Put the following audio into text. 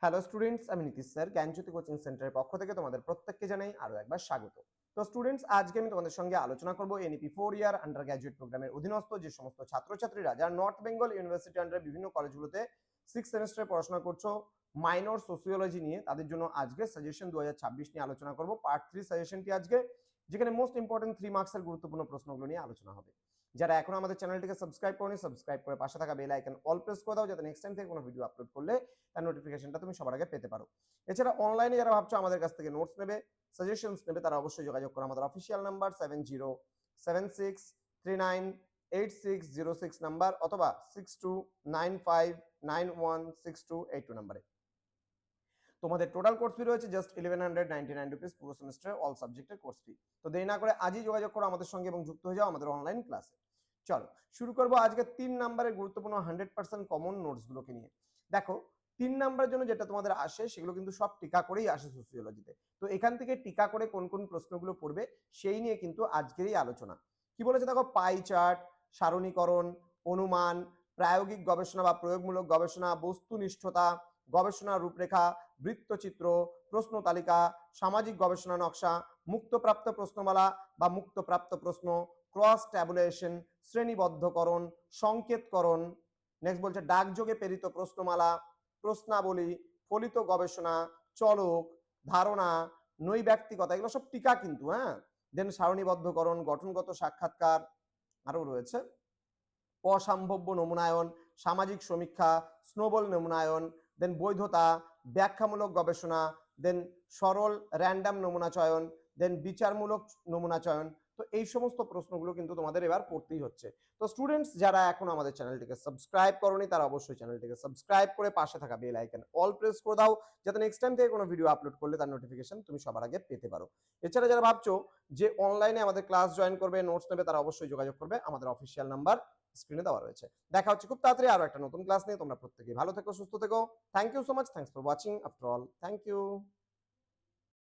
Hello students, আমি Nitish sir জ্ঞানজ্যোতি coaching সেন্টারের পক্ষ থেকে তোমাদের প্রত্যেককে জানাই আরো একবার স্বাগত। তো স্টুডেন্টস, আজকে আমি তোমাদের সঙ্গে আলোচনা করব এনইপি 4 ইয়ার আন্ডার গ্র্যাজুয়েট প্রোগ্রামের অধীনস্থ যে সমস্ত ছাত্রছাত্রীরা যারা নর্থ বেঙ্গল ইউনিভার্সিটি আন্ডারে বিভিন্ন কলেজগুলোতে 6 সেমেস্টারে পড়াশোনা করছো মাইনর সোসিওলজি নিয়ে, তাদের জন্য আজকে সাজেশন 2026 নিয়ে আলোচনা করব। পার্ট 3 সাজেশনটি আজকে, যেখানে মোস্ট ইম্পর্টেন্ট 3 মার্কসের গুরুত্বপূর্ণ প্রশ্নগুলো নিয়ে আলোচনা হবে। যারা এখনো আমাদের চ্যানেলটিকে সাবস্ক্রাইব করনি, সাবস্ক্রাইব করে পাশে থাকা বেল আইকন অল প্রেস করে দাও, যাতে নেক্সট টাইম থেকে কোনো ভিডিও আপলোড করলে তার নোটিফিকেশনটা তুমি সবার আগে পেতে পারো। এছাড়া অনলাইনে যারা ভাবছো আমাদের কাছ থেকে নোটস নেবে, সাজেশনস নেবে, তারা অবশ্যই যোগাযোগ করো আমাদের অফিসিয়াল নাম্বার 7076398606 নাম্বার অথবা 6295916282 নাম্বারে। তোমাদের টোটাল কোর্স ফি রয়েছে জাস্ট 1199 রুপিস পুরো সেমিস্টারে, অল সাবজেক্টের কোর্স ফি। তো দেরি না করে আজই যোগাযোগ করো আমাদের সঙ্গে এবং যুক্ত হয়ে যাও আমাদের অনলাইন ক্লাসে। চলো শুরু করবো আজকে 3 নাম্বারের গুরুত্বপূর্ণ 100% কমন নোটসগুলোকে নিয়ে। দেখো, 3 নাম্বারের জন্য যেটা তোমাদের আসে সেগুলো কিন্তু সব টিকা করেই আসে সোসিওলজিতে। তো এখান থেকে টিকা করে কোন কোন প্রশ্নগুলো পড়বে সেই নিয়ে কিন্তু আজকেরই আলোচনা। কি বলেছে দেখো, পাই চার্ট, সারণীকরণ, অনুমান, প্রায়োগিক গবেষণা বা প্রয়োগমূলক গবেষণা, বস্তুনিষ্ঠতা, গবেষণা রূপরেখা, বৃত্তচিত্র, প্রশ্ন তালিকা, সামাজিক গবেষণা নকশা, মুক্তপ্রাপ্ত প্রশ্নমালা বা মুক্তপ্রাপ্ত প্রশ্ন, ক্রস ট্যাবুলেশন, শ্রেণীবদ্ধকরণ, সংকেতকরণ, নেক্সট বলছে ডাকযোগে প্রেরিত প্রশ্নমালা, প্রশ্নাবলী, ফলিত গবেষণা, চলক, ধারণা, নৈব্যক্তিকতা, এগুলো সব টিকা কিন্তু। হ্যাঁ, দেন সারণীবদ্ধকরণ, গঠনগত সাক্ষাৎকার, আরো রয়েছে অসম্ভাব্য নমুনায়ন, সামাজিক সমীক্ষা, স্নোবল নমুনায়ন, দেন বৈধতা, ব্যাখ্যামূলক গবেষণা, দেন সরল র্যান্ডাম নমুনা চয়ন, দেন বিচারমূলক নমুনা চয়ন। তো এই সমস্ত প্রশ্নগুলো কিন্তু তোমাদের এবার পড়তেই হচ্ছে। তো স্টুডেন্টস, যারা এখন আমাদের চ্যানেলটিকে সাবস্ক্রাইব করনি তারা অবশ্যই চ্যানেলটিকে সাবস্ক্রাইব করে পাশে থাকা বেল আইকন অল প্রেস করে দাও, যাতে নেক্সট টাইম থেকে কোনো ভিডিও আপলোড করলে তার নোটিফিকেশন তুমি সবার আগে পেতে পারো। এছাড়া যারা ভাবছো যে অনলাইনে আমাদের ক্লাস জয়েন করবে, নোটস নেবে, তারা অবশ্যই যোগাযোগ করবে, আমাদের অফিসিয়াল নাম্বার স্ক্রিনে দেওয়া রয়েছে। দেখা হচ্ছে খুব তাড়াতাড়ি আরো একটা নতুন ক্লাস নিয়ে। তোমরা প্রত্যেকেই ভালো থেকো, সুস্থ থেকো। Thank you so much, thanks for watching after all, thank you.